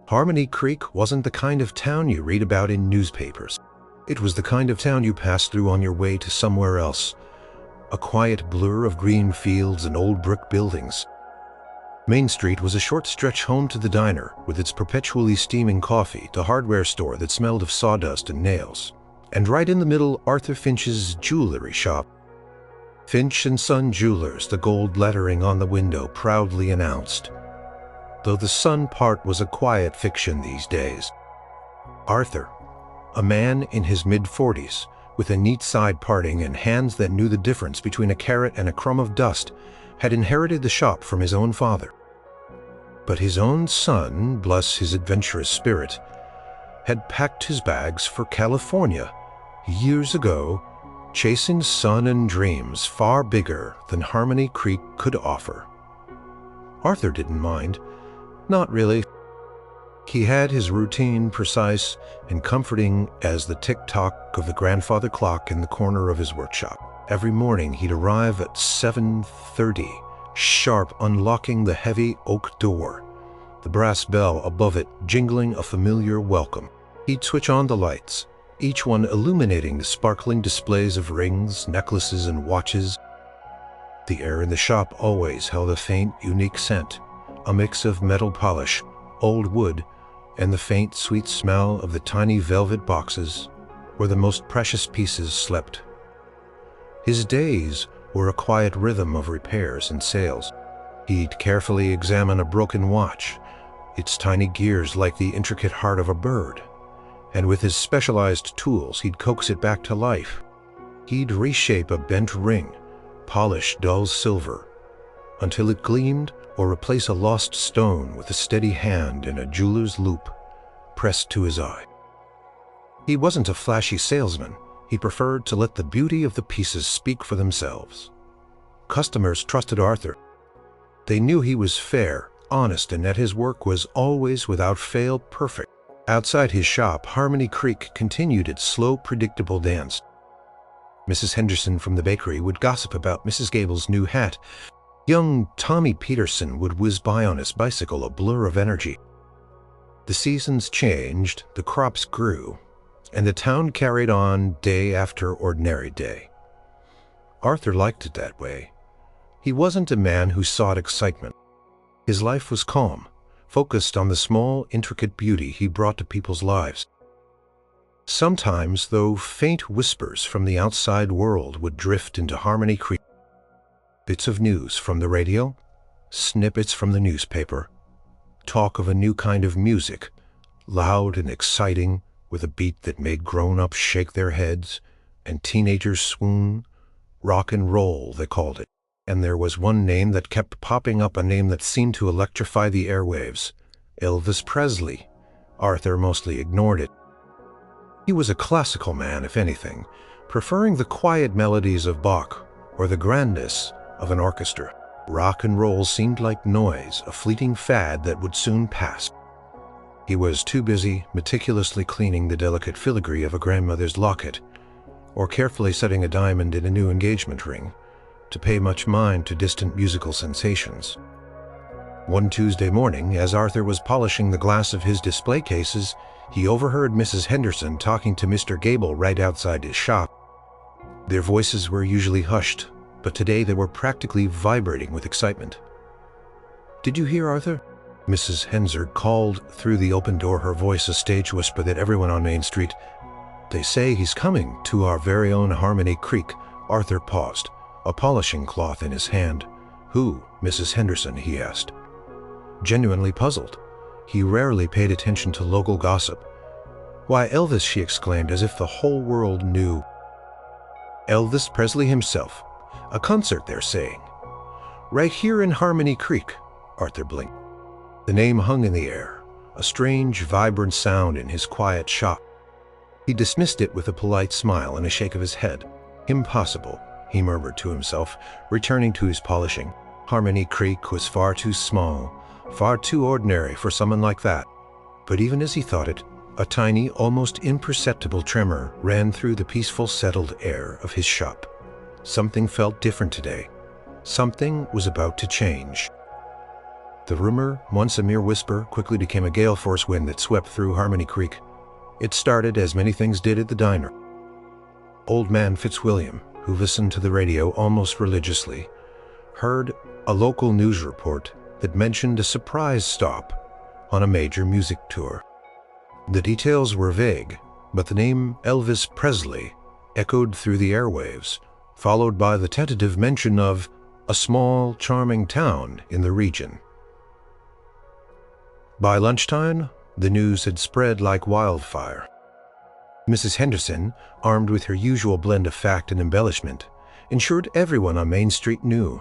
Harmony Creek wasn't the kind of town you read about in newspapers. It was the kind of town you pass through on your way to somewhere else. A quiet blur of green fields and old brick buildings. Main Street was a short stretch home to the diner, with its perpetually steaming coffee, to hardware store that smelled of sawdust and nails. And right in the middle, Arthur Finch's jewelry shop. Finch Son Jewelers, the gold lettering on the window proudly announced. Though the Son part was a quiet fiction these days. Arthur, a man in his mid-40s, with a neat side parting and hands that knew the difference between a carrot and a crumb of dust, had inherited the shop from his own father. But his own son, bless his adventurous spirit, had packed his bags for California years ago, chasing sun and dreams far bigger than Harmony Creek could offer. Arthur didn't mind. Not really. He had his routine, precise and comforting as the tick-tock of the grandfather clock in the corner of his workshop. Every morning he'd arrive at 7:30, sharp, unlocking the heavy oak door, the brass bell above it jingling a familiar welcome. He'd switch on the lights, each one illuminating the sparkling displays of rings, necklaces, and watches. The air in the shop always held a faint, unique scent, a mix of metal polish, old wood, and the faint, sweet smell of the tiny velvet boxes where the most precious pieces slept. His days were a quiet rhythm of repairs and sales. He'd carefully examine a broken watch, its tiny gears like the intricate heart of a bird, and with his specialized tools he'd coax it back to life. He'd reshape a bent ring, polish dull silver, until it gleamed, or replace a lost stone with a steady hand in a jeweler's loop pressed to his eye. He wasn't a flashy salesman. He preferred to let the beauty of the pieces speak for themselves. Customers trusted Arthur. They knew he was fair, honest, and that his work was always without fail perfect. Outside his shop, Harmony Creek continued its slow, predictable dance. Mrs. Henderson from the bakery would gossip about Mrs. Gable's new hat. Young Tommy Peterson would whiz by on his bicycle, a blur of energy. The seasons changed, the crops grew, and the town carried on day after ordinary day. Arthur liked it that way. He wasn't a man who sought excitement. His life was calm, focused on the small, intricate beauty he brought to people's lives. Sometimes, though, faint whispers from the outside world would drift into Harmony Creek. Bits of news from the radio, snippets from the newspaper, talk of a new kind of music, loud and exciting, with a beat that made grown-ups shake their heads and teenagers swoon. Rock and roll, they called it. And there was one name that kept popping up, a name that seemed to electrify the airwaves. Elvis Presley. Arthur mostly ignored it. He was a classical man, if anything, preferring the quiet melodies of Bach or the grandness of an orchestra. Rock and roll seemed like noise, a fleeting fad that would soon pass. He was too busy meticulously cleaning the delicate filigree of a grandmother's locket, or carefully setting a diamond in a new engagement ring, to pay much mind to distant musical sensations. One Tuesday morning, as Arthur was polishing the glass of his display cases, he overheard Mrs. Henderson talking to Mr. Gable right outside his shop. Their voices were usually hushed, but today they were practically vibrating with excitement. "Did you hear, Arthur?" Mrs. Henzer called through the open door, her voice a stage whisper that everyone on Main Street. "They say he's coming to our very own Harmony Creek." Arthur paused, a polishing cloth in his hand. "Who, Mrs. Henderson?" he asked. Genuinely puzzled. He rarely paid attention to local gossip. "Why, Elvis," she exclaimed, as if the whole world knew. "Elvis Presley himself. A concert, they're saying. Right here in Harmony Creek," Arthur blinked. The name hung in the air, a strange, vibrant sound in his quiet shop. He dismissed it with a polite smile and a shake of his head. "Impossible," he murmured to himself, returning to his polishing. Harmony Creek was far too small, far too ordinary for someone like that. But even as he thought it, a tiny, almost imperceptible tremor ran through the peaceful, settled air of his shop. Something felt different today. Something was about to change. The rumor, once a mere whisper, quickly became a gale-force wind that swept through Harmony Creek. It started, as many things did, at the diner. Old man Fitzwilliam, who listened to the radio almost religiously, heard a local news report that mentioned a surprise stop on a major music tour. The details were vague, but the name Elvis Presley echoed through the airwaves, followed by the tentative mention of a small, charming town in the region. By lunchtime, the news had spread like wildfire. Mrs. Henderson, armed with her usual blend of fact and embellishment, ensured everyone on Main Street knew.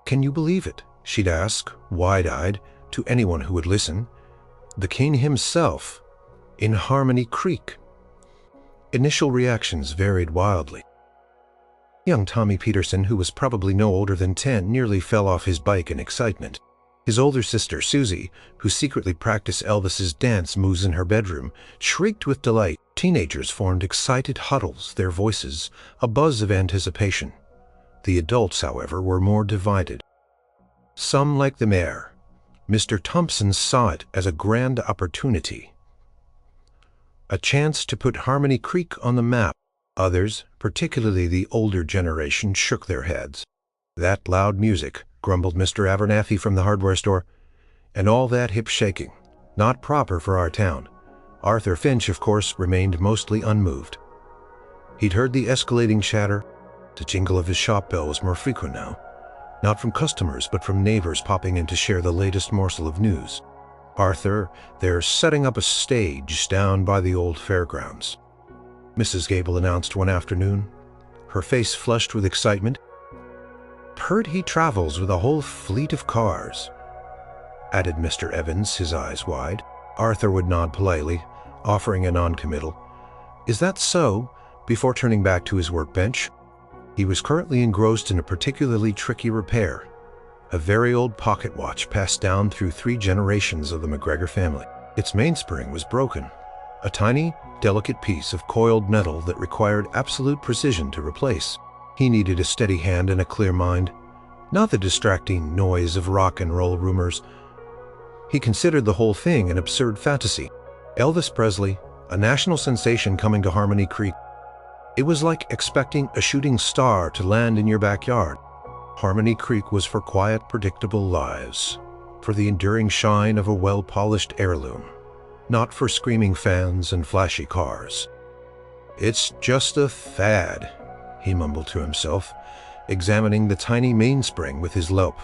"Can you believe it?" she'd ask, wide-eyed, to anyone who would listen. "The king himself, in Harmony Creek." Initial reactions varied wildly. Young Tommy Peterson, who was probably no older than 10, nearly fell off his bike in excitement. His older sister, Susie, who secretly practiced Elvis's dance moves in her bedroom, shrieked with delight. Teenagers formed excited huddles, their voices a buzz of anticipation. The adults, however, were more divided. Some, like the mayor, Mr. Thompson, saw it as a grand opportunity, a chance to put Harmony Creek on the map. Others, particularly the older generation, shook their heads. "That loud music," grumbled Mr. Abernathy from the hardware store, "and all that hip shaking, not proper for our town." Arthur Finch, of course, remained mostly unmoved. He'd heard the escalating chatter. The jingle of his shop bell was more frequent now, not from customers but from neighbors popping in to share the latest morsel of news. "Arthur, they're setting up a stage down by the old fairgrounds," Mrs. Gable announced one afternoon, her face flushed with excitement. "Heard he travels with a whole fleet of cars," added Mr. Evans, his eyes wide. Arthur would nod politely, offering a non-committal. "Is that so?" before turning back to his workbench. He was currently engrossed in a particularly tricky repair, a very old pocket watch passed down through 3 generations of the McGregor family. Its mainspring was broken, a tiny, delicate piece of coiled metal that required absolute precision to replace. He needed a steady hand and a clear mind, not the distracting noise of rock and roll rumors. He considered the whole thing an absurd fantasy. Elvis Presley, a national sensation coming to Harmony Creek. It was like expecting a shooting star to land in your backyard. Harmony Creek was for quiet, predictable lives, for the enduring shine of a well-polished heirloom, not for screaming fans and flashy cars. "It's just a fad," he mumbled to himself, examining the tiny mainspring with his loupe.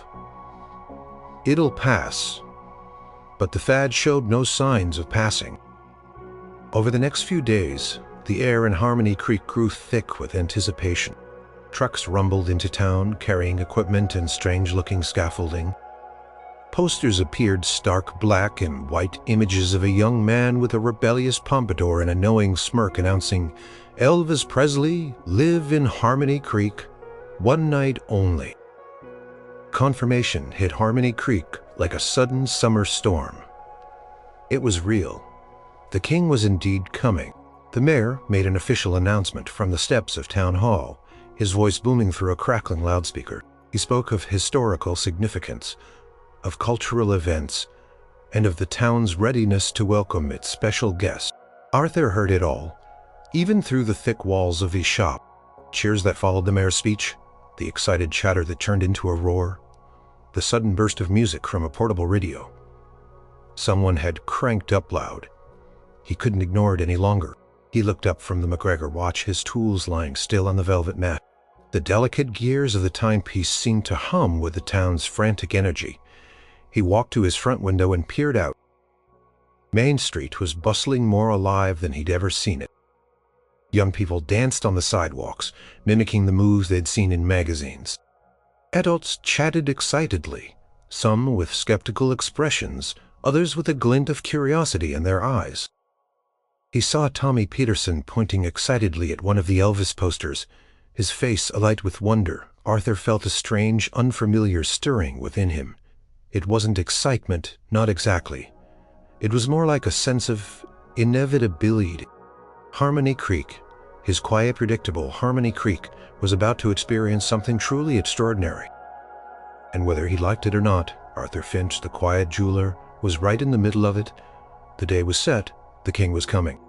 "It'll pass." But the fad showed no signs of passing. Over the next few days, the air in Harmony Creek grew thick with anticipation. Trucks rumbled into town, carrying equipment and strange-looking scaffolding. Posters appeared, stark black and white images of a young man with a rebellious pompadour and a knowing smirk announcing, "Elvis Presley, live in Harmony Creek, one night only." Confirmation hit Harmony Creek like a sudden summer storm. It was real. The king was indeed coming. The mayor made an official announcement from the steps of Town Hall, his voice booming through a crackling loudspeaker. He spoke of historical significance, of cultural events, and of the town's readiness to welcome its special guest. Arthur heard it all, even through the thick walls of his shop. Cheers that followed the mayor's speech, the excited chatter that turned into a roar, the sudden burst of music from a portable radio. Someone had cranked up loud. He couldn't ignore it any longer. He looked up from the McGregor watch, his tools lying still on the velvet mat. The delicate gears of the timepiece seemed to hum with the town's frantic energy. He walked to his front window and peered out. Main Street was bustling, more alive than he'd ever seen it. Young people danced on the sidewalks, mimicking the moves they'd seen in magazines. Adults chatted excitedly, some with skeptical expressions, others with a glint of curiosity in their eyes. He saw Tommy Peterson pointing excitedly at one of the Elvis posters, his face alight with wonder. Arthur felt a strange, unfamiliar stirring within him. It wasn't excitement, not exactly. It was more like a sense of inevitability. Harmony Creek, his quiet, predictable Harmony Creek, was about to experience something truly extraordinary. And whether he liked it or not, Arthur Finch, the quiet jeweler, was right in the middle of it. The day was set. The king was coming.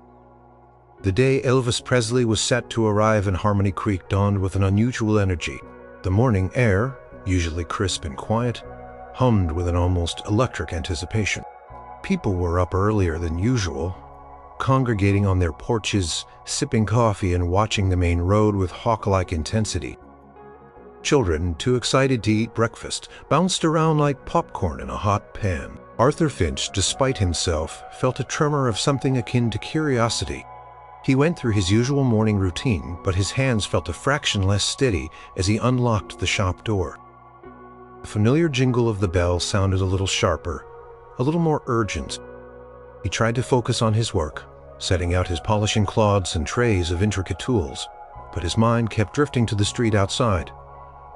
The day Elvis Presley was set to arrive in Harmony Creek dawned with an unusual energy. The morning air, usually crisp and quiet, hummed with an almost electric anticipation. People were up earlier than usual, congregating on their porches, sipping coffee and watching the main road with hawk-like intensity. Children, too excited to eat breakfast, bounced around like popcorn in a hot pan. Arthur Finch, despite himself, felt a tremor of something akin to curiosity. He went through his usual morning routine, but his hands felt a fraction less steady as he unlocked the shop door. The familiar jingle of the bell sounded a little sharper, a little more urgent. He tried to focus on his work, setting out his polishing cloths and trays of intricate tools, but his mind kept drifting to the street outside.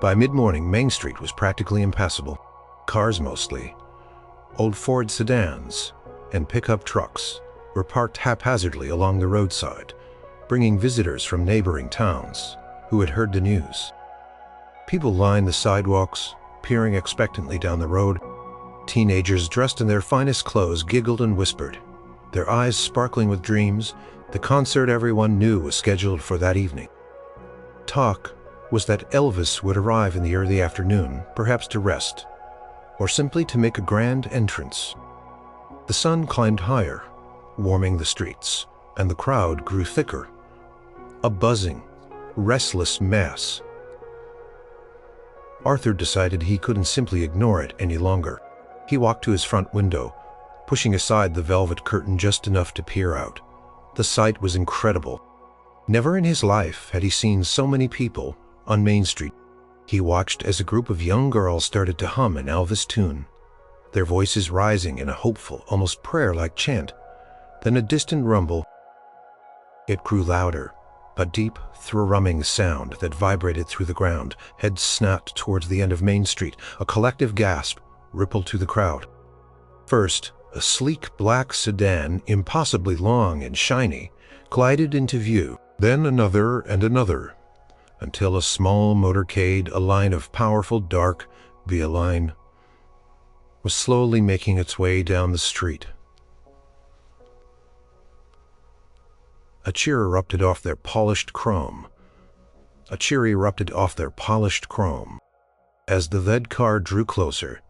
By mid-morning, Main Street was practically impassable. Cars mostly, old Ford sedans, and pickup trucks were parked haphazardly along the roadside, bringing visitors from neighboring towns who had heard the news. People lined the sidewalks, peering expectantly down the road. Teenagers dressed in their finest clothes giggled and whispered, their eyes sparkling with dreams. The concert everyone knew was scheduled for that evening. Talk was that Elvis would arrive in the early afternoon, perhaps to rest, or simply to make a grand entrance. The sun climbed higher, warming the streets, and the crowd grew thicker, a buzzing, restless mass. Arthur decided he couldn't simply ignore it any longer. He walked to his front window, pushing aside the velvet curtain just enough to peer out. The sight was incredible. Never in his life had he seen so many people on Main Street. He watched as a group of young girls started to hum an Elvis tune, their voices rising in a hopeful, almost prayer-like chant. Then a distant rumble. It grew louder, a deep, thrumming sound that vibrated through the ground. Heads snapped towards the end of Main Street. A collective gasp rippled through the crowd. First, a sleek black sedan, impossibly long and shiny, glided into view. Then another and another, until a small motorcade, a line of powerful dark B-line, was slowly making its way down the street. A cheer erupted off their polished chrome. A cheer erupted off their polished chrome. As the lead car drew closer,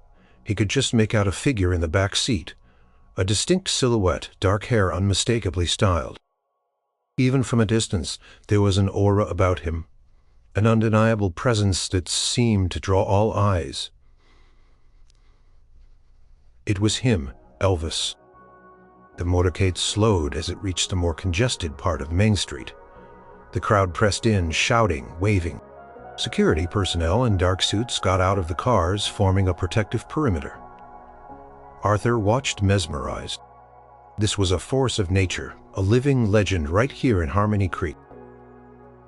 he could just make out a figure in the back seat, a distinct silhouette, dark hair unmistakably styled. Even from a distance, there was an aura about him, an undeniable presence that seemed to draw all eyes. It was him, Elvis. The motorcade slowed as it reached the more congested part of Main Street. The crowd pressed in, shouting, waving. Security personnel in dark suits got out of the cars, forming a protective perimeter. Arthur watched mesmerized. This was a force of nature, a living legend right here in Harmony Creek.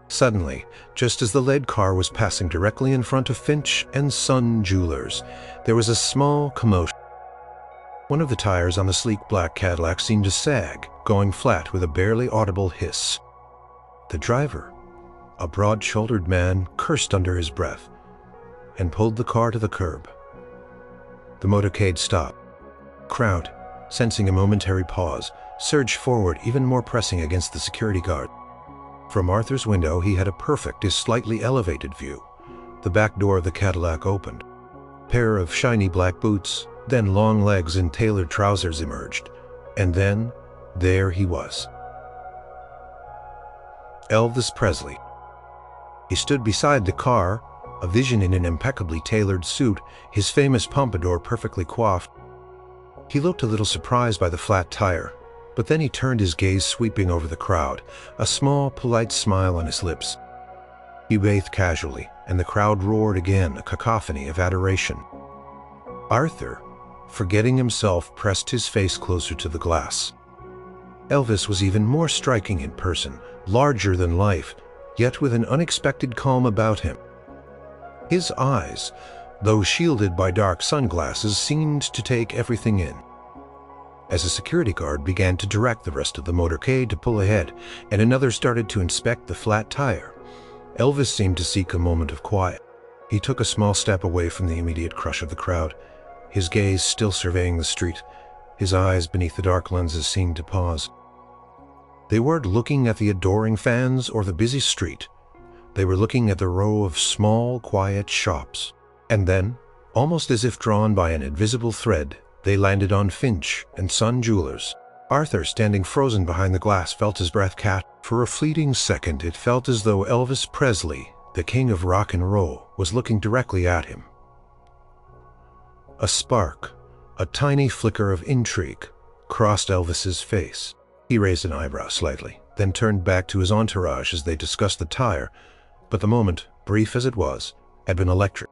Suddenly, just as the lead car was passing directly in front of Finch Son Jewelers, there was a small commotion. One of the tires on the sleek black Cadillac seemed to sag, going flat with a barely audible hiss. The driver, a broad-shouldered man, cursed under his breath and pulled the car to the curb. The motorcade stopped. Crowd, sensing a momentary pause, surged forward, even more pressing against the security guard. From Arthur's window, he had a perfect, if slightly elevated view. The back door of the Cadillac opened. A pair of shiny black boots, then long legs and tailored trousers emerged. And then, there he was. Elvis Presley. He stood beside the car, a vision in an impeccably tailored suit, his famous pompadour perfectly coiffed. He looked a little surprised by the flat tire, but then he turned his gaze sweeping over the crowd, a small, polite smile on his lips. He waved casually, and the crowd roared again, a cacophony of adoration. Arthur, forgetting himself, pressed his face closer to the glass. Elvis was even more striking in person, larger than life, yet with an unexpected calm about him. His eyes, though shielded by dark sunglasses, seemed to take everything in. As a security guard began to direct the rest of the motorcade to pull ahead, and another started to inspect the flat tire, Elvis seemed to seek a moment of quiet. He took a small step away from the immediate crush of the crowd. his gaze still surveying the street. His eyes beneath the dark lenses seemed to pause. They weren't looking at the adoring fans or the busy street. They were looking at the row of small, quiet shops. And then, almost as if drawn by an invisible thread, they landed on Finch and Son Jewelers. Arthur, standing frozen behind the glass, felt his breath catch. For a fleeting second, it felt as though Elvis Presley, the king of rock and roll, was looking directly at him. A spark, a tiny flicker of intrigue, crossed Elvis's face. He raised an eyebrow slightly, then turned back to his entourage as they discussed the tire, but the moment, brief as it was, had been electric.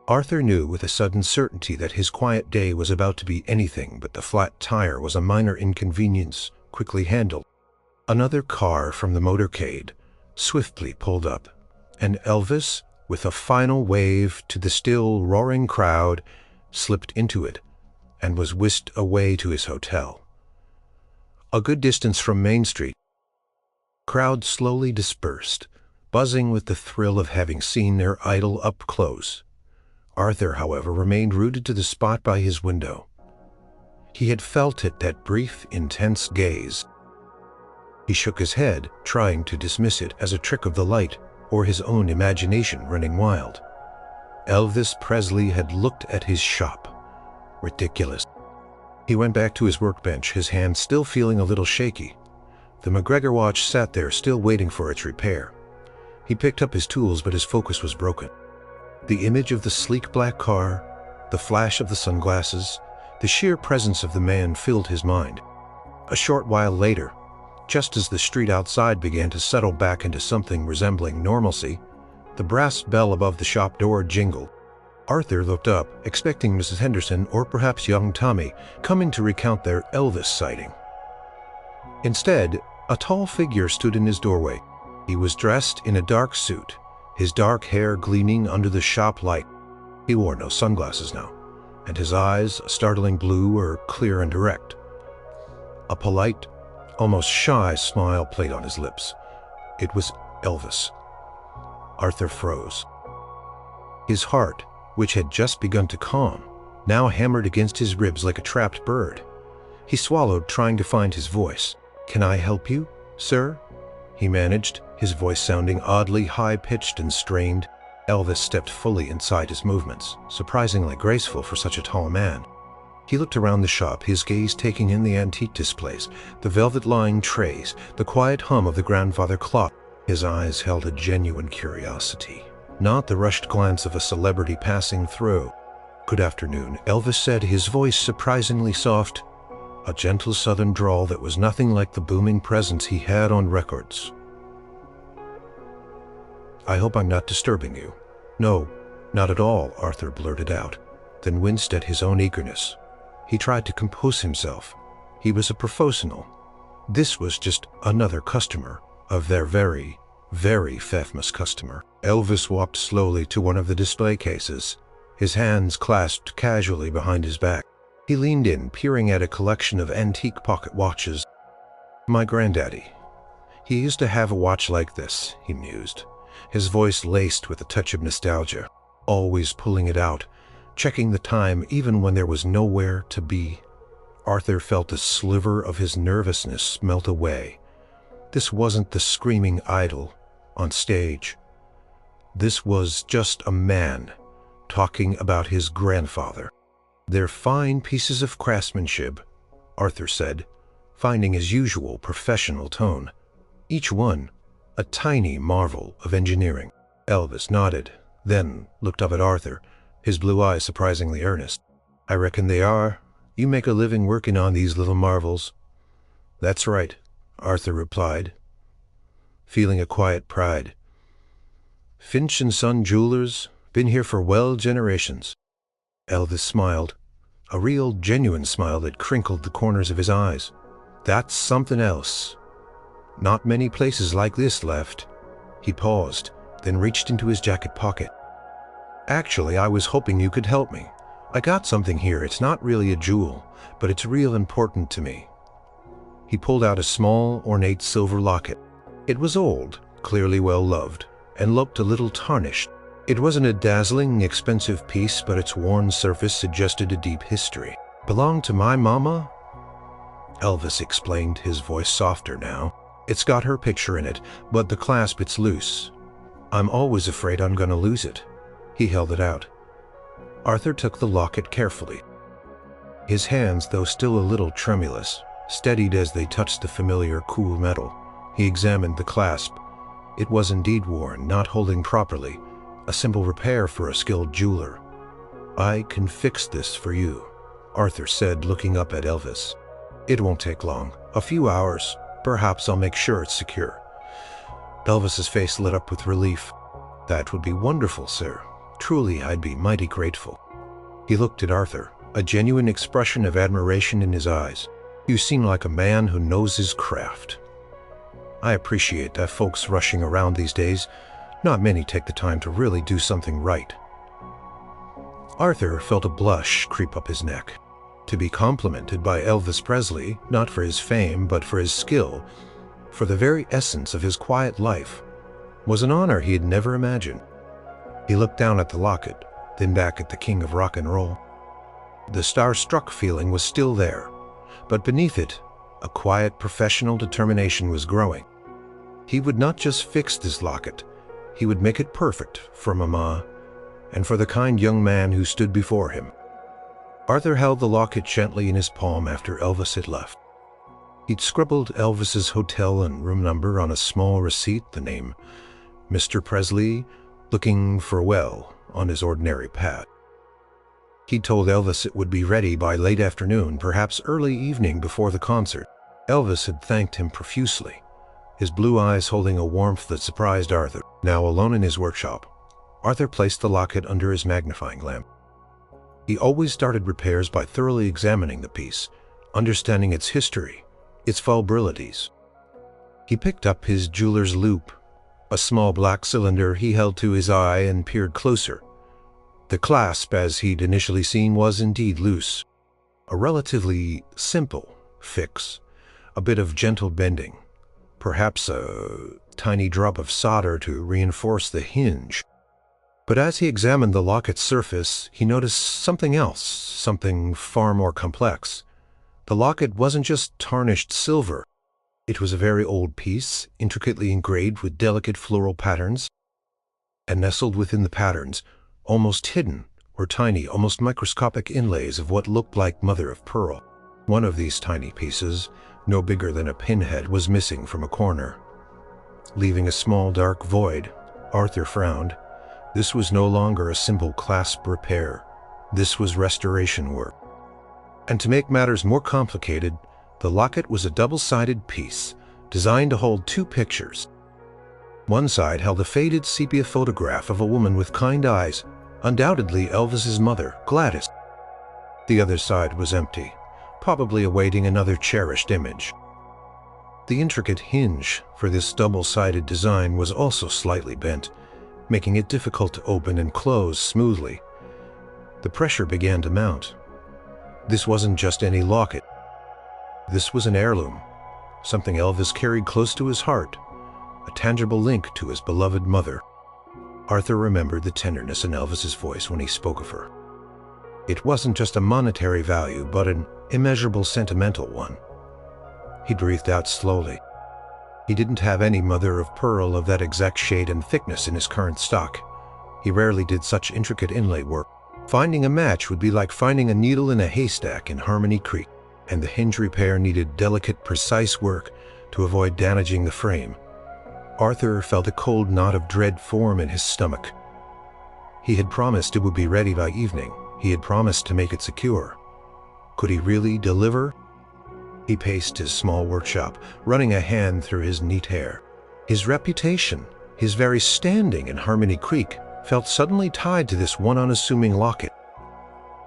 Arthur knew with a sudden certainty that his quiet day was about to be anything but the flat tire was a minor inconvenience, quickly handled. Another car from the motorcade swiftly pulled up, and Elvis, with a final wave to the still roaring crowd, slipped into it and was whisked away to his hotel. A good distance from Main Street, the crowd slowly dispersed, buzzing with the thrill of having seen their idol up close. Arthur, however, remained rooted to the spot by his window. He had felt it, that brief, intense gaze. He shook his head, trying to dismiss it as a trick of the light or his own imagination running wild. Elvis Presley had looked at his shop. Ridiculous. He went back to his workbench, his hand still feeling a little shaky. The McGregor watch sat there, still waiting for its repair. He picked up his tools, but his focus was broken. The image of the sleek black car, the flash of the sunglasses, the sheer presence of the man filled his mind. A short while later, just as the street outside began to settle back into something resembling normalcy, the brass bell above the shop door jingled. Arthur looked up, expecting Mrs. Henderson or perhaps young Tommy coming to recount their Elvis sighting. Instead, a tall figure stood in his doorway. He was dressed in a dark suit, his dark hair gleaming under the shop light. He wore no sunglasses now, and his eyes, a startling blue, were clear and direct. A polite, almost shy smile played on his lips. It was Elvis. Arthur froze. His heart, which had just begun to calm, now hammered against his ribs like a trapped bird. He swallowed, trying to find his voice. "Can I help you, sir?" he managed, his voice sounding oddly high-pitched and strained. Elvis stepped fully inside his movements, surprisingly graceful for such a tall man. He looked around the shop, his gaze taking in the antique displays, the velvet-lined trays, the quiet hum of the grandfather clock. His eyes held a genuine curiosity, not the rushed glance of a celebrity passing through. "Good afternoon," Elvis said, his voice surprisingly soft, a gentle southern drawl that was nothing like the booming presence he had on records. "I hope I'm not disturbing you." "No, not at all," Arthur blurted out, then winced at his own eagerness. He tried to compose himself. He was a professional. This was just another customer, of their very, very famous customer. Elvis walked slowly to one of the display cases, his hands clasped casually behind his back. He leaned in, peering at a collection of antique pocket watches. "My granddaddy. He used to have a watch like this," he mused, his voice laced with a touch of nostalgia, always pulling it out, checking the time even when there was nowhere to be. Arthur felt a sliver of his nervousness melt away. This wasn't the screaming idol on stage. This was just a man talking about his grandfather. "They're fine pieces of craftsmanship," Arthur said, finding his usual professional tone. "Each one a tiny marvel of engineering." Elvis nodded, then looked up at Arthur, his blue eyes surprisingly earnest. "I reckon they are. You make a living working on these little marvels." "That's right," Arthur replied, feeling a quiet pride. "Finch Son Jewelers, been here for well generations." Elvis smiled, a real, genuine smile that crinkled the corners of his eyes. "That's something else. Not many places like this left." He paused, then reached into his jacket pocket. "Actually, I was hoping you could help me. I got something here. It's not really a jewel, but it's real important to me." He pulled out a small, ornate silver locket. It was old, clearly well loved, and looked a little tarnished. It wasn't a dazzling, expensive piece, but its worn surface suggested a deep history. "Belonged to my mama?" Elvis explained, his voice softer now. "It's got her picture in it, but the clasp, it's loose. I'm always afraid I'm gonna lose it." He held it out. Arthur took the locket carefully. His hands, though still a little tremulous, steadied as they touched the familiar, cool metal. He examined the clasp. It was indeed worn, not holding properly, a simple repair for a skilled jeweler. "I can fix this for you," Arthur said, looking up at Elvis. "It won't take long. A few hours. Perhaps I'll make sure it's secure." Elvis's face lit up with relief. "That would be wonderful, sir. Truly, I'd be mighty grateful." He looked at Arthur, a genuine expression of admiration in his eyes. "You seem like a man who knows his craft. I appreciate that folks rushing around these days. Not many take the time to really do something right." Arthur felt a blush creep up his neck. To be complimented by Elvis Presley, not for his fame, but for his skill, for the very essence of his quiet life, was an honor he had never imagined. He looked down at the locket, then back at the king of rock and roll. The star-struck feeling was still there, but beneath it, a quiet professional determination was growing. He would not just fix this locket, he would make it perfect for Mama and for the kind young man who stood before him. Arthur held the locket gently in his palm after Elvis had left. He'd scribbled Elvis's hotel and room number on a small receipt, the name Mr. Presley, looking for well, on his ordinary pad. He told Elvis it would be ready by late afternoon, perhaps early evening before the concert. Elvis had thanked him profusely, his blue eyes holding a warmth that surprised Arthur. Now alone in his workshop, Arthur placed the locket under his magnifying lamp. He always started repairs by thoroughly examining the piece, understanding its history, its vulnerabilities. He picked up his jeweler's loupe, a small black cylinder he held to his eye, and peered closer. The clasp, as he'd initially seen, was indeed loose. A relatively simple fix, a bit of gentle bending, perhaps a tiny drop of solder to reinforce the hinge. But as he examined the locket's surface, he noticed something else, something far more complex. The locket wasn't just tarnished silver. It was a very old piece, intricately engraved with delicate floral patterns. And nestled within the patterns, almost hidden, were tiny, almost microscopic inlays of what looked like mother-of-pearl. One of these tiny pieces, no bigger than a pinhead, was missing from a corner, leaving a small dark void. Arthur frowned. This was no longer a simple clasp repair. This was restoration work. And to make matters more complicated, the locket was a double-sided piece, designed to hold two pictures. One side held a faded sepia photograph of a woman with kind eyes, undoubtedly Elvis's mother, Gladys. The other side was empty, probably awaiting another cherished image. The intricate hinge for this double-sided design was also slightly bent, making it difficult to open and close smoothly. The pressure began to mount. This wasn't just any locket. This was an heirloom, something Elvis carried close to his heart, a tangible link to his beloved mother. Arthur remembered the tenderness in Elvis's voice when he spoke of her. It wasn't just a monetary value, but an immeasurable sentimental one. He breathed out slowly. He didn't have any mother of pearl of that exact shade and thickness in his current stock. He rarely did such intricate inlay work. Finding a match would be like finding a needle in a haystack in Harmony Creek, and the hinge repair needed delicate, precise work to avoid damaging the frame. Arthur felt a cold knot of dread form in his stomach. He had promised it would be ready by evening. He had promised to make it secure. Could he really deliver? He paced his small workshop, running a hand through his neat hair. His reputation, his very standing in Harmony Creek, felt suddenly tied to this one unassuming locket.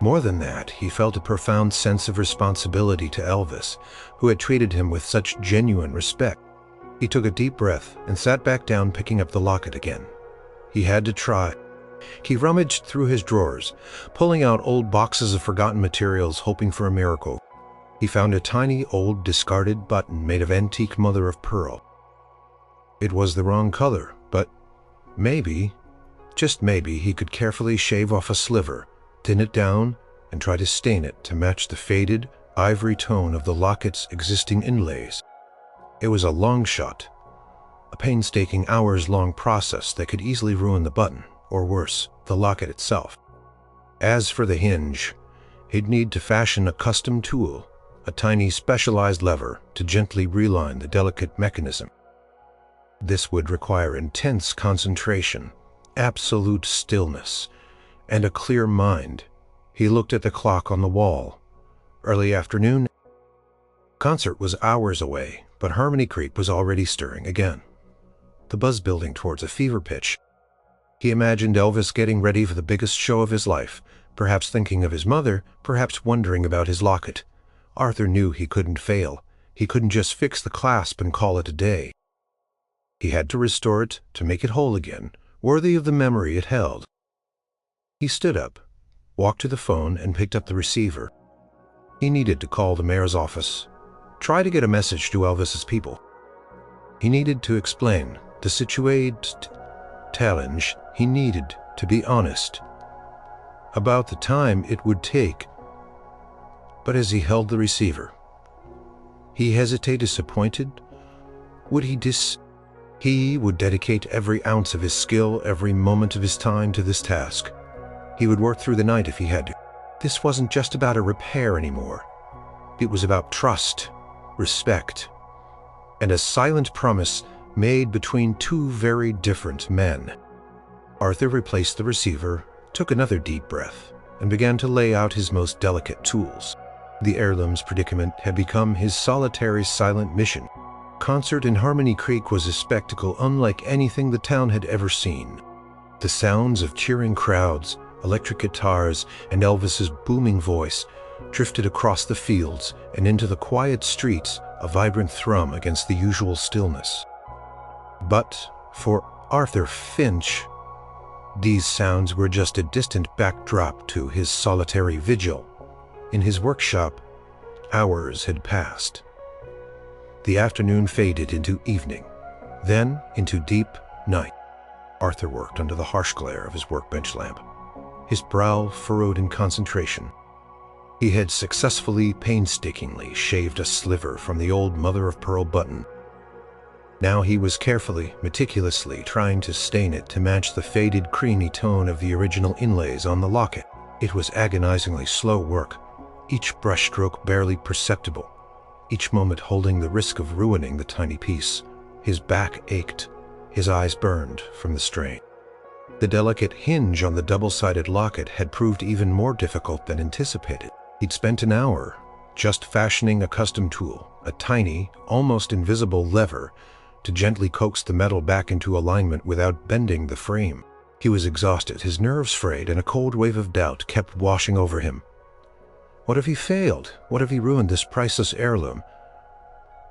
More than that, he felt a profound sense of responsibility to Elvis, who had treated him with such genuine respect. He took a deep breath and sat back down, picking up the locket again. He had to try. He rummaged through his drawers, pulling out old boxes of forgotten materials, hoping for a miracle. He found a tiny, old, discarded button made of antique mother-of-pearl. It was the wrong color, but maybe Just maybe he could carefully shave off a sliver, thin it down, and try to stain it to match the faded, ivory tone of the locket's existing inlays. It was a long shot, a painstaking hours-long process that could easily ruin the button, or worse, the locket itself. As for the hinge, he'd need to fashion a custom tool, a tiny specialized lever to gently realign the delicate mechanism. This would require intense concentration, absolute stillness, and a clear mind. He looked at the clock on the wall. Early afternoon. Concert was hours away, but Harmony Creek was already stirring again, the buzz building towards a fever pitch. He imagined Elvis getting ready for the biggest show of his life, perhaps thinking of his mother, perhaps wondering about his locket. Arthur knew he couldn't fail. He couldn't just fix the clasp and call it a day. He had to restore it, to make it whole again, worthy of the memory it held. He stood up, walked to the phone, and picked up the receiver. He needed to call the mayor's office, try to get a message to Elvis's people. He needed to explain the challenge. He needed to be honest about the time it would take. But as he held the receiver, he hesitated, disappointed. Would he He would dedicate every ounce of his skill, every moment of his time to this task. He would work through the night if he had to. This wasn't just about a repair anymore. It was about trust, respect, and a silent promise made between two very different men. Arthur replaced the receiver, took another deep breath, and began to lay out his most delicate tools. The heirloom's predicament had become his solitary silent mission. Concert in Harmony Creek was a spectacle unlike anything the town had ever seen. The sounds of cheering crowds, electric guitars, and Elvis's booming voice drifted across the fields and into the quiet streets, a vibrant thrum against the usual stillness. But for Arthur Finch, these sounds were just a distant backdrop to his solitary vigil. In his workshop, hours had passed. The afternoon faded into evening, then into deep night. Arthur worked under the harsh glare of his workbench lamp, his brow furrowed in concentration. He had successfully, painstakingly shaved a sliver from the old mother-of-pearl button. Now he was carefully, meticulously trying to stain it to match the faded, creamy tone of the original inlays on the locket. It was agonizingly slow work, each brushstroke barely perceptible, each moment holding the risk of ruining the tiny piece. His back ached, his eyes burned from the strain. The delicate hinge on the double-sided locket had proved even more difficult than anticipated. He'd spent an hour just fashioning a custom tool, a tiny, almost invisible lever, to gently coax the metal back into alignment without bending the frame. He was exhausted, his nerves frayed, and a cold wave of doubt kept washing over him. What if he failed? What if he ruined this priceless heirloom?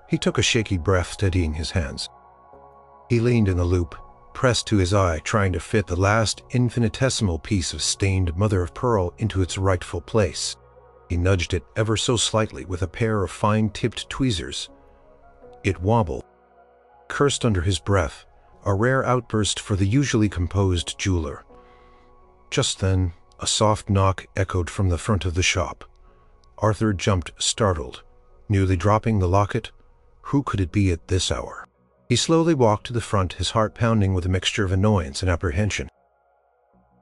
He took a shaky breath, steadying his hands. He leaned in the loop, pressed to his eye, trying to fit the last infinitesimal piece of stained mother-of-pearl into its rightful place. He nudged it ever so slightly with a pair of fine-tipped tweezers. It wobbled. Cursed under his breath, a rare outburst for the usually composed jeweler. Just then, a soft knock echoed from the front of the shop. Arthur jumped, startled, nearly dropping the locket. Who could it be at this hour? He slowly walked to the front, his heart pounding with a mixture of annoyance and apprehension.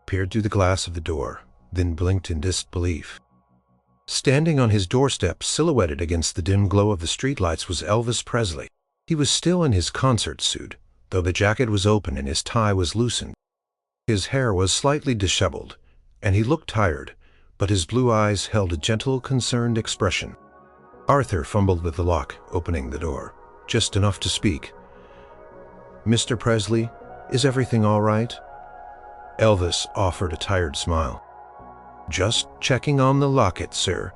Peered through the glass of the door, then blinked in disbelief. Standing on his doorstep, silhouetted against the dim glow of the streetlights, was Elvis Presley. He was still in his concert suit, though the jacket was open and his tie was loosened. His hair was slightly disheveled, and he looked tired, but his blue eyes held a gentle, concerned expression. Arthur fumbled with the lock, opening the door, just enough to speak. "Mr. Presley, is everything all right?" Elvis offered a tired smile. "Just checking on the locket, sir.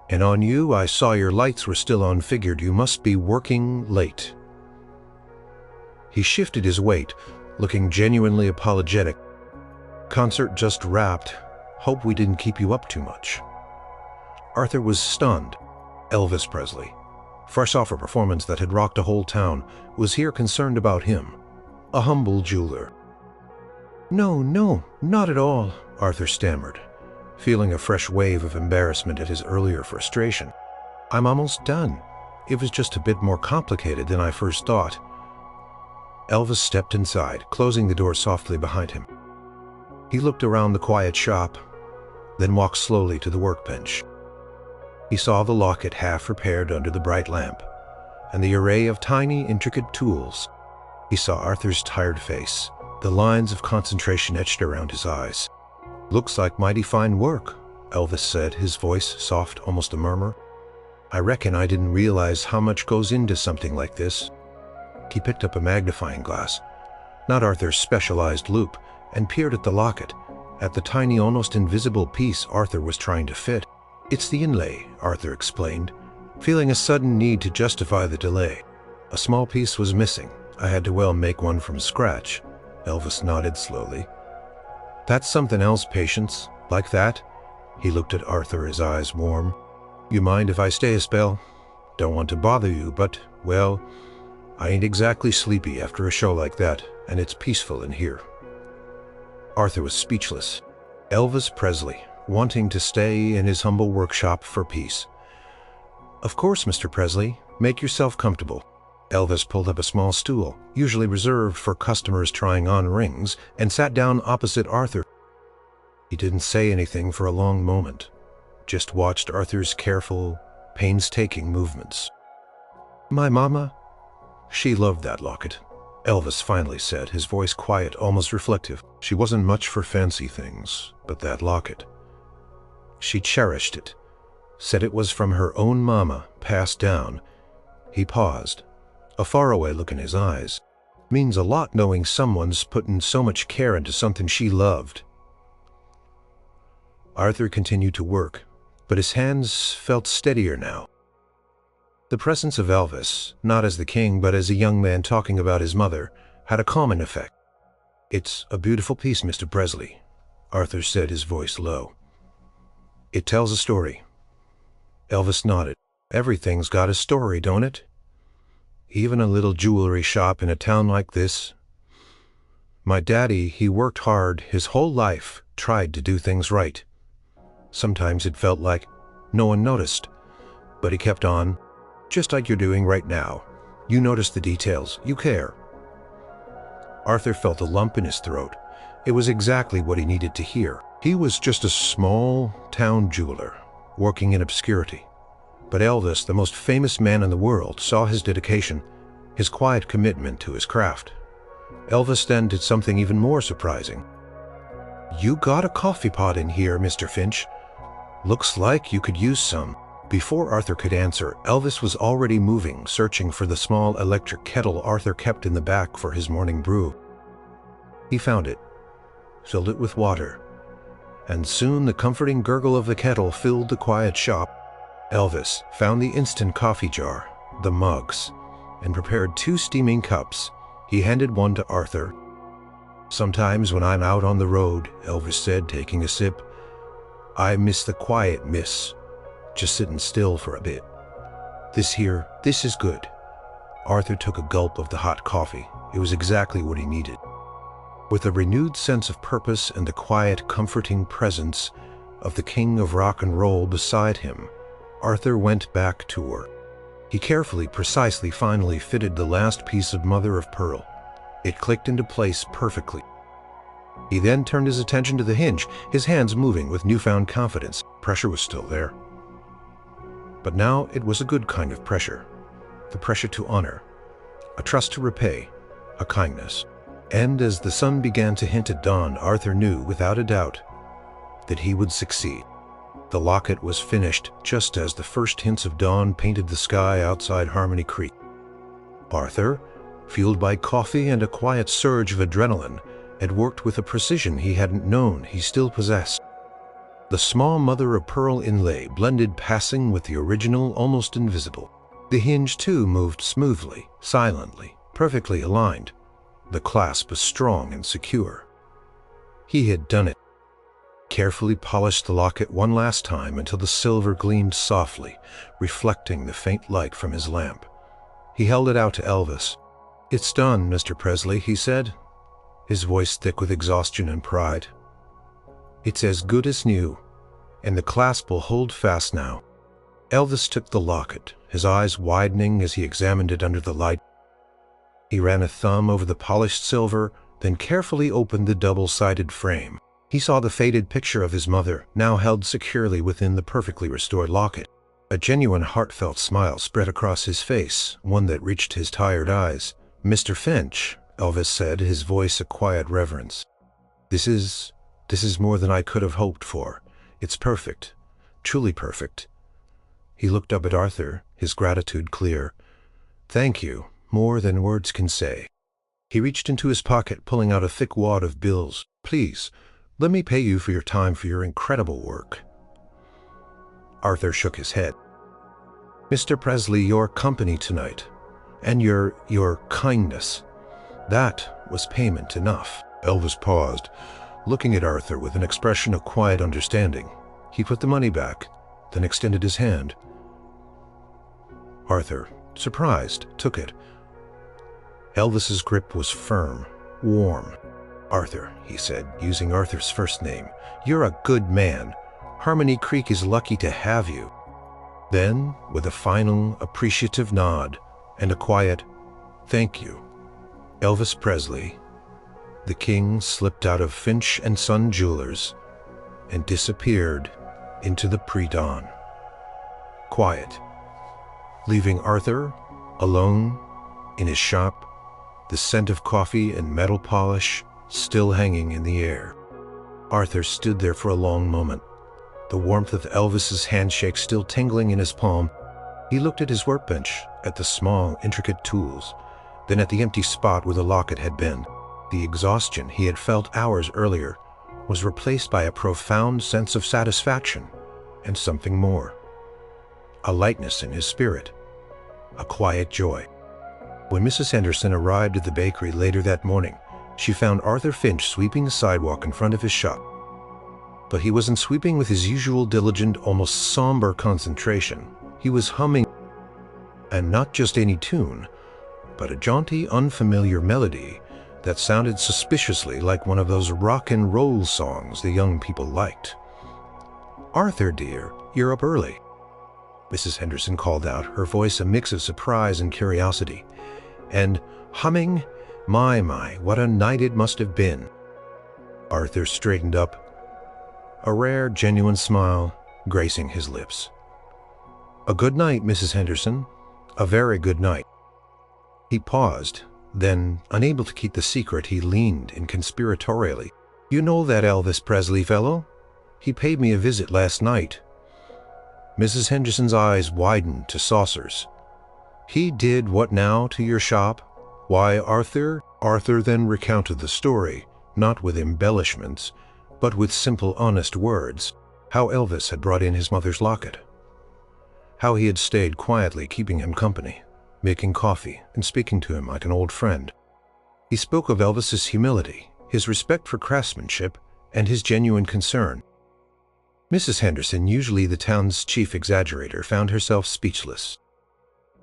And on you, I saw your lights were still on, figured you must be working late." He shifted his weight, looking genuinely apologetic. "Concert just wrapped. Hope we didn't keep you up too much." Arthur was stunned. Elvis Presley, fresh off a performance that had rocked a whole town, was here concerned about him, a humble jeweler. No, no, not at all, Arthur stammered, feeling a fresh wave of embarrassment at his earlier frustration. I'm almost done. It was just a bit more complicated than I first thought. Elvis stepped inside, closing the door softly behind him. He looked around the quiet shop, then walked slowly to the workbench. He saw the locket half repaired under the bright lamp, and the array of tiny, intricate tools. He saw Arthur's tired face, the lines of concentration etched around his eyes. "Looks like mighty fine work," Elvis said, his voice soft, almost a murmur. "I reckon I didn't realize how much goes into something like this." He picked up a magnifying glass, not Arthur's specialized loupe, and peered at the locket, at the tiny, almost invisible piece Arthur was trying to fit. "It's the inlay," Arthur explained, feeling a sudden need to justify the delay. "A small piece was missing. I had to make one from scratch." Elvis nodded slowly. "That's something else, Patience. Like that?" He looked at Arthur, his eyes warm. "You mind if I stay a spell? Don't want to bother you, but, well, I ain't exactly sleepy after a show like that, and it's peaceful in here." Arthur was speechless. Elvis Presley, wanting to stay in his humble workshop for peace. "Of course, Mr. Presley. Make yourself comfortable." Elvis pulled up a small stool, usually reserved for customers trying on rings, and sat down opposite Arthur. He didn't say anything for a long moment, just watched Arthur's careful, painstaking movements. "My mama, she loved that locket," Elvis finally said, his voice quiet, almost reflective. "She wasn't much for fancy things, but that locket. She cherished it, said it was from her own mama, passed down." He paused, a faraway look in his eyes. "Means a lot knowing someone's putting so much care into something she loved." Arthur continued to work, but his hands felt steadier now. The presence of Elvis, not as the king but as a young man talking about his mother, had a calming effect. "It's a beautiful piece, Mr. Presley," Arthur said, his voice low. "It tells a story." Elvis nodded. "Everything's got a story, don't it? Even a little jewelry shop in a town like this. My daddy, he worked hard his whole life, tried to do things right. Sometimes it felt like no one noticed, but he kept on, just like you're doing right now. You notice the details, you care." Arthur felt a lump in his throat. It was exactly what he needed to hear. He was just a small town jeweler, working in obscurity. But Elvis, the most famous man in the world, saw his dedication, his quiet commitment to his craft. Elvis then did something even more surprising. "You got a coffee pot in here, Mr. Finch. Looks like you could use some." Before Arthur could answer, Elvis was already moving, searching for the small electric kettle Arthur kept in the back for his morning brew. He found it, filled it with water, and soon the comforting gurgle of the kettle filled the quiet shop. Elvis found the instant coffee jar, the mugs, and prepared 2 steaming cups. He handed one to Arthur. "Sometimes when I'm out on the road," Elvis said, taking a sip, "I miss the quiet, miss. Just sitting still for a bit. This is good." Arthur took a gulp of the hot coffee. It was exactly what he needed. With a renewed sense of purpose and the quiet, comforting presence of the king of rock and roll beside him, Arthur went back to work. He carefully, precisely, finally fitted the last piece of mother of pearl. It clicked into place perfectly. He then turned his attention to the hinge, his hands moving with newfound confidence. Pressure was still there. But now it was a good kind of pressure. The pressure to honor, a trust to repay, a kindness. And as the sun began to hint at dawn, Arthur knew, without a doubt, that he would succeed. The locket was finished just as the first hints of dawn painted the sky outside Harmony Creek. Arthur, fueled by coffee and a quiet surge of adrenaline, had worked with a precision he hadn't known he still possessed. The small mother-of-pearl inlay blended passing with the original, almost invisible. The hinge, too, moved smoothly, silently, perfectly aligned. The clasp was strong and secure. He had done it. Carefully polished the locket one last time until the silver gleamed softly, reflecting the faint light from his lamp. He held it out to Elvis. "It's done, Mr. Presley," he said. his voice thick with exhaustion and pride. "It's as good as new, and the clasp will hold fast now." Elvis took the locket, his eyes widening as he examined it under the light. He ran a thumb over the polished silver, then carefully opened the double-sided frame. He saw the faded picture of his mother, now held securely within the perfectly restored locket. A genuine heartfelt smile spread across his face, one that reached his tired eyes. "Mr. Finch," Elvis said, his voice a quiet reverence. This is more than I could have hoped for. It's perfect, truly perfect." He looked up at Arthur, his gratitude clear. "Thank you, more than words can say." He reached into his pocket, pulling out a thick wad of bills. "Please, let me pay you for your time, for your incredible work." Arthur shook his head. "Mr. Presley, your company tonight, and your kindness, that was payment enough." Elvis paused, looking at Arthur with an expression of quiet understanding. He put the money back, then extended his hand. Arthur, surprised, took it. Elvis's grip was firm, warm. "Arthur," he said, using Arthur's first name, "you're a good man. Harmony Creek is lucky to have you." Then, with a final, appreciative nod and a quiet, "Thank you, Elvis Presley," the king slipped out of Finch Son jewelers and disappeared into the pre-dawn. Quiet, leaving Arthur alone in his shop, the scent of coffee and metal polish still hanging in the air. Arthur stood there for a long moment, the warmth of Elvis's handshake still tingling in his palm. He looked at his workbench, at the small, intricate tools, then at the empty spot where the locket had been. The exhaustion he had felt hours earlier was replaced by a profound sense of satisfaction and something more. A lightness in his spirit, a quiet joy. When Mrs. Henderson arrived at the bakery later that morning, she found Arthur Finch sweeping the sidewalk in front of his shop. But he wasn't sweeping with his usual diligent, almost somber concentration. He was humming, and not just any tune, but a jaunty, unfamiliar melody that sounded suspiciously like one of those rock and roll songs the young people liked. "Arthur, dear, you're up early," Mrs. Henderson called out, her voice a mix of surprise and curiosity. "And humming? My, what a night it must have been." Arthur straightened up, a rare, genuine smile gracing his lips. "A good night, Mrs. Henderson. A very good night." He paused, then, unable to keep the secret, he leaned in conspiratorially. "You know that Elvis Presley fellow? He paid me a visit last night." Mrs. Henderson's eyes widened to saucers. "He did what now to your shop? Why, Arthur..." Arthur then recounted the story, not with embellishments, but with simple, honest words. How Elvis had brought in his mother's locket. How he had stayed quietly keeping him company, making coffee and speaking to him like an old friend. He spoke of Elvis's humility, his respect for craftsmanship, and his genuine concern. Mrs. Henderson, usually the town's chief exaggerator, found herself speechless.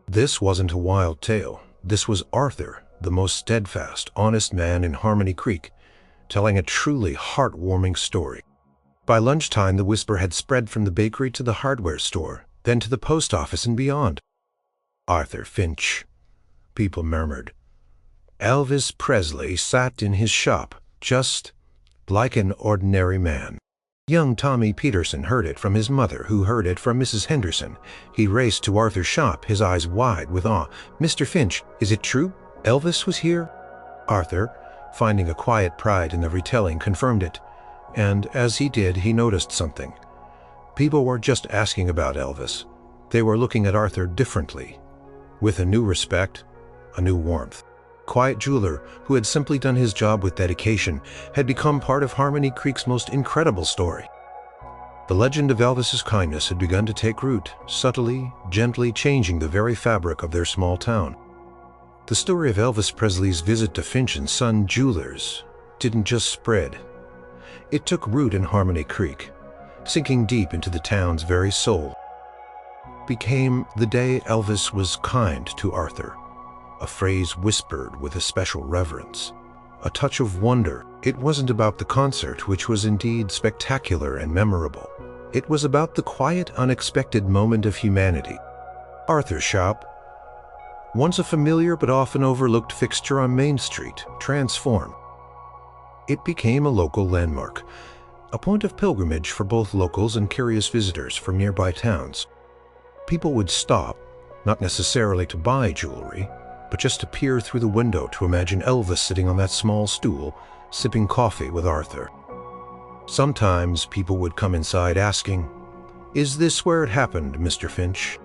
This wasn't a wild tale. This was Arthur, the most steadfast, honest man in Harmony Creek, telling a truly heartwarming story. By lunchtime, the whisper had spread from the bakery to the hardware store, then to the post office and beyond. "Arthur Finch," people murmured. "Elvis Presley sat in his shop, just like an ordinary man." Young Tommy Peterson heard it from his mother, who heard it from Mrs. Henderson. He raced to Arthur's shop, his eyes wide with awe. "Mr. Finch, is it true? Elvis was here?" Arthur, finding a quiet pride in the retelling, confirmed it. And as he did, he noticed something. People weren't just asking about Elvis. They were looking at Arthur differently, with a new respect, a new warmth. Quiet jeweler, who had simply done his job with dedication, had become part of Harmony Creek's most incredible story. The legend of Elvis's kindness had begun to take root, subtly, gently changing the very fabric of their small town. The story of Elvis Presley's visit to Finch Son jewelers didn't just spread. It took root in Harmony Creek, sinking deep into the town's very soul. Became "the day Elvis was kind to Arthur," a phrase whispered with a special reverence, a touch of wonder. It wasn't about the concert, which was indeed spectacular and memorable. It was about the quiet, unexpected moment of humanity. Arthur's shop, once a familiar but often overlooked fixture on Main Street, transformed. It became a local landmark, a point of pilgrimage for both locals and curious visitors from nearby towns. People would stop, not necessarily to buy jewelry, but just to peer through the window to imagine Elvis sitting on that small stool, sipping coffee with Arthur. Sometimes people would come inside asking, "Is this where it happened, Mr. Finch?"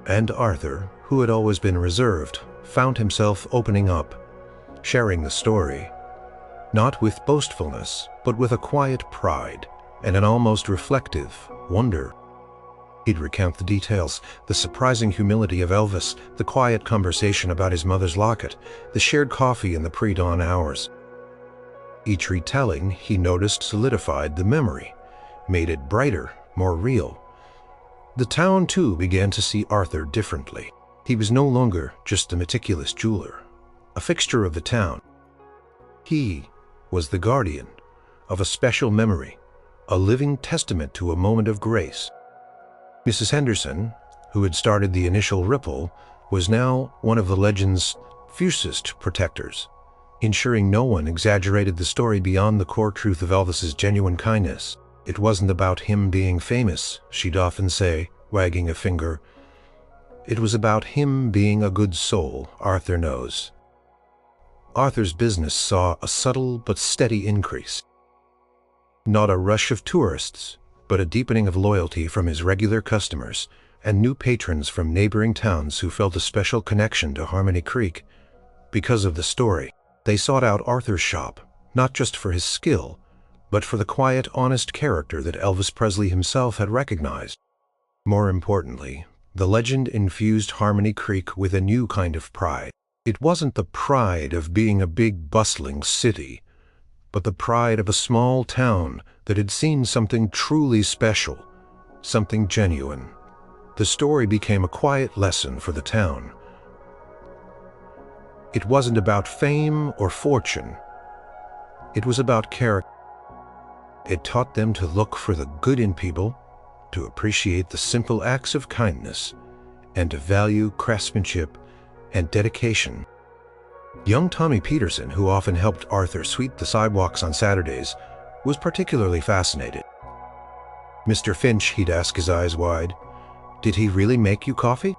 And Arthur, who had always been reserved, found himself opening up, sharing the story, not with boastfulness, but with a quiet pride and an almost reflective wonder. He'd recount the details, the surprising humility of Elvis, the quiet conversation about his mother's locket, the shared coffee in the pre-dawn hours. Each retelling, he noticed, solidified the memory, made it brighter, more real. The town, too, began to see Arthur differently. He was no longer just a meticulous jeweler, a fixture of the town. He was the guardian of a special memory, a living testament to a moment of grace. Mrs. Henderson, who had started the initial ripple, was now one of the legend's fiercest protectors, ensuring no one exaggerated the story beyond the core truth of Elvis's genuine kindness. It wasn't about him being famous, she'd often say, wagging a finger. It was about him being a good soul, Arthur knows. Arthur's business saw a subtle but steady increase. Not a rush of tourists, but a deepening of loyalty from his regular customers and new patrons from neighboring towns who felt a special connection to Harmony Creek. Because of the story, they sought out Arthur's shop, not just for his skill, but for the quiet, honest character that Elvis Presley himself had recognized. More importantly, the legend infused Harmony Creek with a new kind of pride. It wasn't the pride of being a big, bustling city, but the pride of a small town that had seen something truly special, something genuine. The story became a quiet lesson for the town. It wasn't about fame or fortune. It was about character. It taught them to look for the good in people, to appreciate the simple acts of kindness, and to value craftsmanship and dedication. Young Tommy Peterson, who often helped Arthur sweep the sidewalks on Saturdays, was particularly fascinated. "Mr. Finch," he'd ask, his eyes wide, "did he really make you coffee?"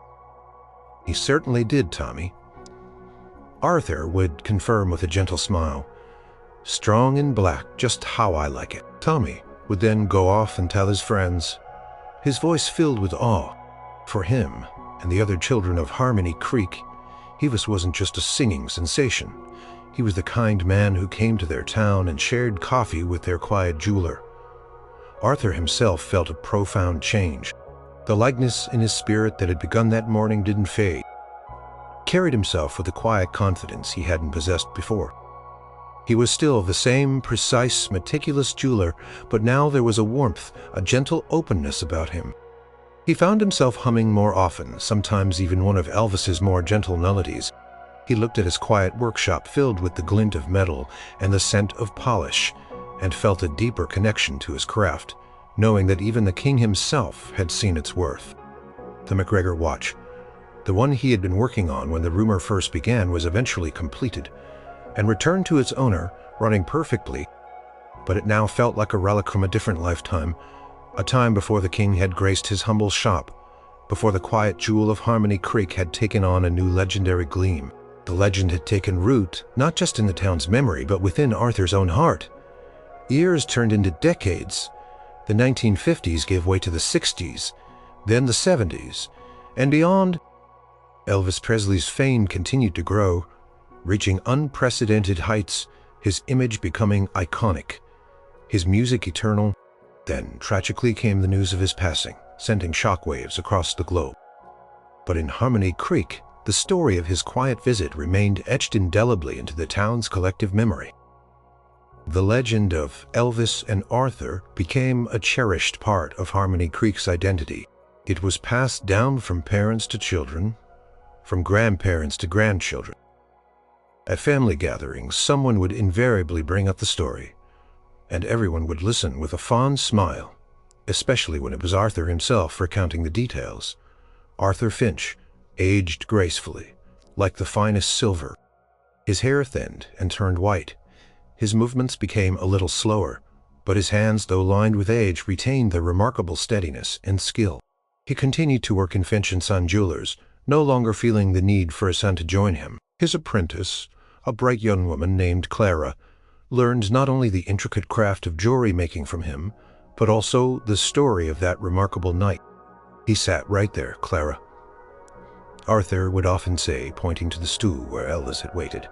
"He certainly did, Tommy." Arthur would confirm with a gentle smile, "Strong and black, just how I like it." Tommy would then go off and tell his friends, his voice filled with awe. For him and the other children of Harmony Creek, Elvis wasn't just a singing sensation. He was the kind man who came to their town and shared coffee with their quiet jeweler. Arthur himself felt a profound change. The lightness in his spirit that had begun that morning didn't fade. He carried himself with a quiet confidence he hadn't possessed before. He was still the same precise, meticulous jeweler, but now there was a warmth, a gentle openness about him. He found himself humming more often, sometimes even one of Elvis's more gentle melodies. He looked at his quiet workshop filled with the glint of metal and the scent of polish, and felt a deeper connection to his craft, knowing that even the king himself had seen its worth. The McGregor watch, the one he had been working on when the rumor first began, was eventually completed and returned to its owner, running perfectly, but it now felt like a relic from a different lifetime, a time before the king had graced his humble shop, before the quiet jewel of Harmony Creek had taken on a new legendary gleam. The legend had taken root, not just in the town's memory, but within Arthur's own heart. Years turned into decades. The 1950s gave way to the 60s, then the 70s, and beyond. Elvis Presley's fame continued to grow, reaching unprecedented heights, his image becoming iconic, his music eternal. Then, tragically, came the news of his passing, sending shockwaves across the globe. But in Harmony Creek, the story of his quiet visit remained etched indelibly into the town's collective memory. The legend of Elvis and Arthur became a cherished part of Harmony Creek's identity. It was passed down from parents to children, from grandparents to grandchildren. At family gatherings, someone would invariably bring up the story, and everyone would listen with a fond smile, especially when it was Arthur himself recounting the details. Arthur Finch aged gracefully, like the finest silver. His hair thinned and turned white. His movements became a little slower, but his hands, though lined with age, retained their remarkable steadiness and skill. He continued to work in Finch Son jewelers, no longer feeling the need for a son to join him. His apprentice, a bright young woman named Clara, learned not only the intricate craft of jewelry making from him, but also the story of that remarkable night. "He sat right there, Clara," Arthur would often say, pointing to the stool where Elvis had waited.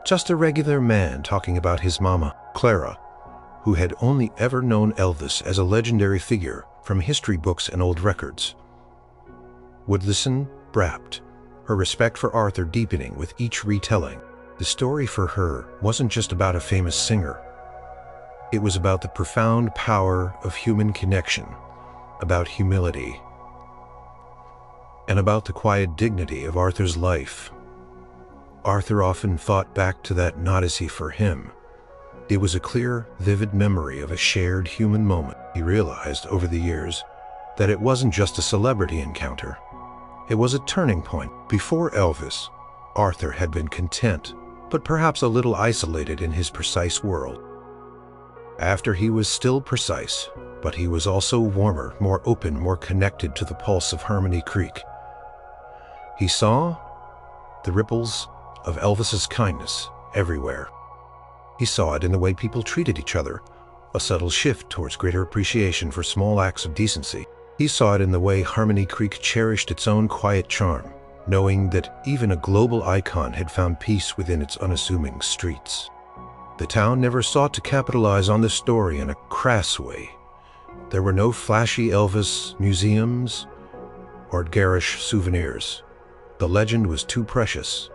"Just a regular man talking about his mama." Clara, who had only ever known Elvis as a legendary figure from history books and old records, would listen rapt, her respect for Arthur deepening with each retelling. The story for her wasn't just about a famous singer. It was about the profound power of human connection, about humility, and about the quiet dignity of Arthur's life. Arthur often thought back to that odyssey for him. It was a clear, vivid memory of a shared human moment. He realized over the years that it wasn't just a celebrity encounter. It was a turning point. Before Elvis, Arthur had been content, but perhaps a little isolated in his precise world. After, he was still precise, but he was also warmer, more open, more connected to the pulse of Harmony Creek. He saw the ripples of Elvis's kindness everywhere. He saw it in the way people treated each other, a subtle shift towards greater appreciation for small acts of decency. He saw it in the way Harmony Creek cherished its own quiet charm, knowing that even a global icon had found peace within its unassuming streets. The town never sought to capitalize on the story in a crass way. There were no flashy Elvis museums or garish souvenirs. The legend was too precious,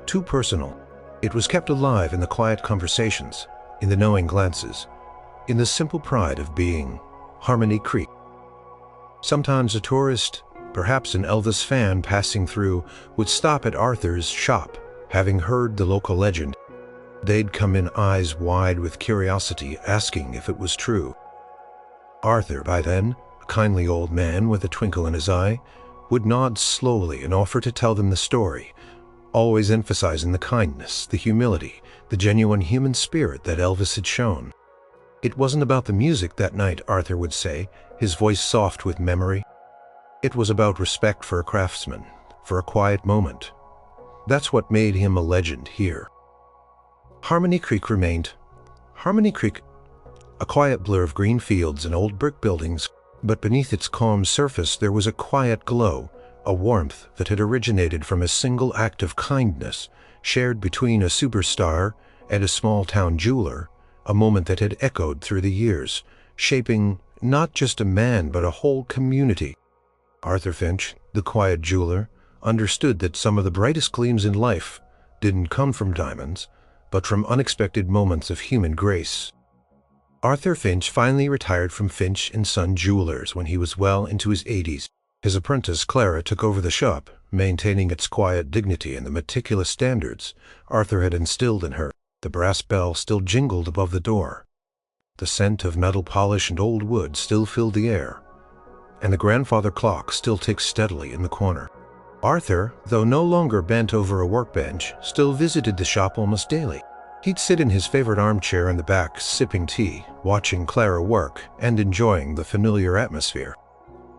too personal. It was kept alive in the quiet conversations, in the knowing glances, in the simple pride of being Harmony Creek. Sometimes a tourist, perhaps an Elvis fan passing through, would stop at Arthur's shop, having heard the local legend. They'd come in eyes wide with curiosity, asking if it was true. Arthur, by then, a kindly old man with a twinkle in his eye, would nod slowly and offer to tell them the story, always emphasizing the kindness, the humility, the genuine human spirit that Elvis had shown. It wasn't about the music that night, Arthur would say, his voice soft with memory. It was about respect for a craftsman, for a quiet moment. That's what made him a legend here. Harmony Creek remained. Harmony Creek, a quiet blur of green fields and old brick buildings, but beneath its calm surface there was a quiet glow, a warmth that had originated from a single act of kindness shared between a superstar and a small-town jeweler, a moment that had echoed through the years, shaping not just a man but a whole community. Arthur Finch, the quiet jeweler, understood that some of the brightest gleams in life didn't come from diamonds, but from unexpected moments of human grace. Arthur Finch finally retired from Finch Son Jewelers when he was well into his 80s. His apprentice Clara took over the shop, maintaining its quiet dignity and the meticulous standards Arthur had instilled in her. The brass bell still jingled above the door. The scent of metal polish and old wood still filled the air, and the grandfather clock still ticked steadily in the corner. Arthur, though no longer bent over a workbench, still visited the shop almost daily. He'd sit in his favorite armchair in the back, sipping tea, watching Clara work, and enjoying the familiar atmosphere.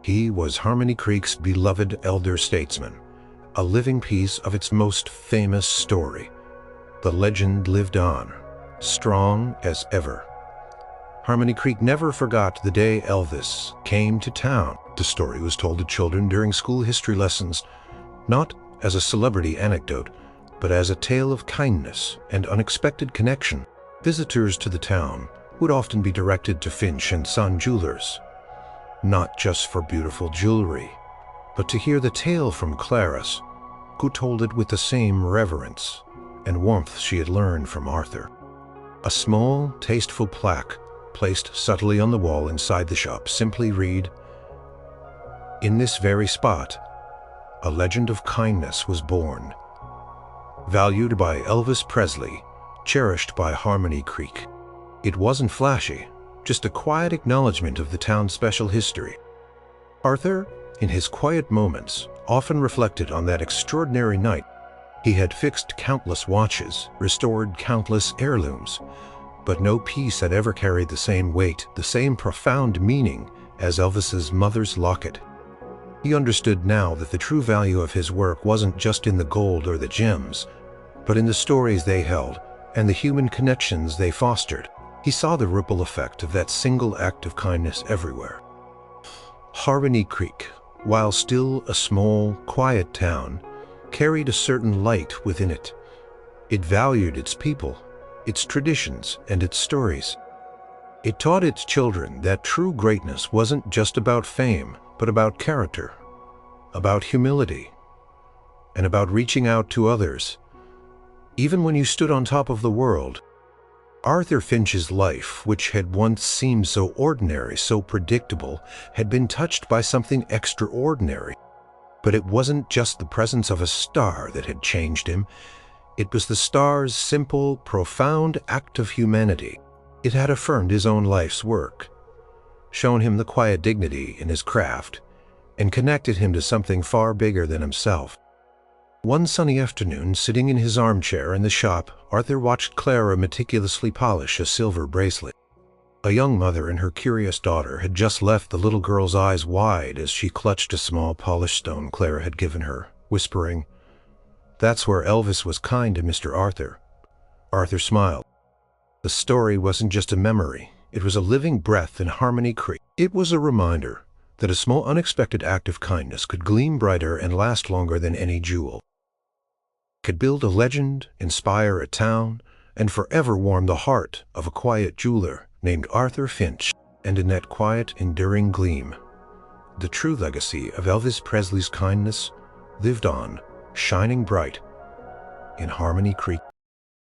He was Harmony Creek's beloved elder statesman, a living piece of its most famous story. The legend lived on, strong as ever. Harmony Creek never forgot the day Elvis came to town. The story was told to children during school history lessons, not as a celebrity anecdote, but as a tale of kindness and unexpected connection. Visitors to the town would often be directed to Finch Son Jewelers, not just for beautiful jewelry, but to hear the tale from Clara, who told it with the same reverence and warmth she had learned from Arthur. A small, tasteful plaque placed subtly on the wall inside the shop simply read, "In this very spot, a legend of kindness was born. valued by Elvis Presley, cherished by Harmony Creek. It wasn't flashy, just a quiet acknowledgement of the town's special history. Arthur, in his quiet moments, often reflected on that extraordinary night. He had fixed countless watches, restored countless heirlooms, but no piece had ever carried the same weight, the same profound meaning as Elvis's mother's locket. He understood now that the true value of his work wasn't just in the gold or the gems, but in the stories they held and the human connections they fostered. He saw the ripple effect of that single act of kindness everywhere. Harmony Creek, while still a small, quiet town, carried a certain light within it. It valued its people, its traditions, and its stories. It taught its children that true greatness wasn't just about fame, but about character, about humility, and about reaching out to others, even when you stood on top of the world. Arthur Finch's life, which had once seemed so ordinary, so predictable, had been touched by something extraordinary. But it wasn't just the presence of a star that had changed him. It was the star's simple, profound act of humanity. It had affirmed his own life's work, shown him the quiet dignity in his craft, and connected him to something far bigger than himself. One sunny afternoon, sitting in his armchair in the shop, Arthur watched Clara meticulously polish a silver bracelet. A young mother and her curious daughter had just left the little girl's eyes wide as she clutched a small polished stone Clara had given her, whispering, "That's where Elvis was kind to Mr. Arthur." Arthur smiled. The story wasn't just a memory, it was a living breath in Harmony Creek. It was a reminder that a small unexpected act of kindness could gleam brighter and last longer than any jewel. Could build a legend, inspire a town, and forever warm the heart of a quiet jeweler named Arthur Finch. And in that quiet, enduring gleam, the true legacy of Elvis Presley's kindness lived on, shining bright in Harmony Creek.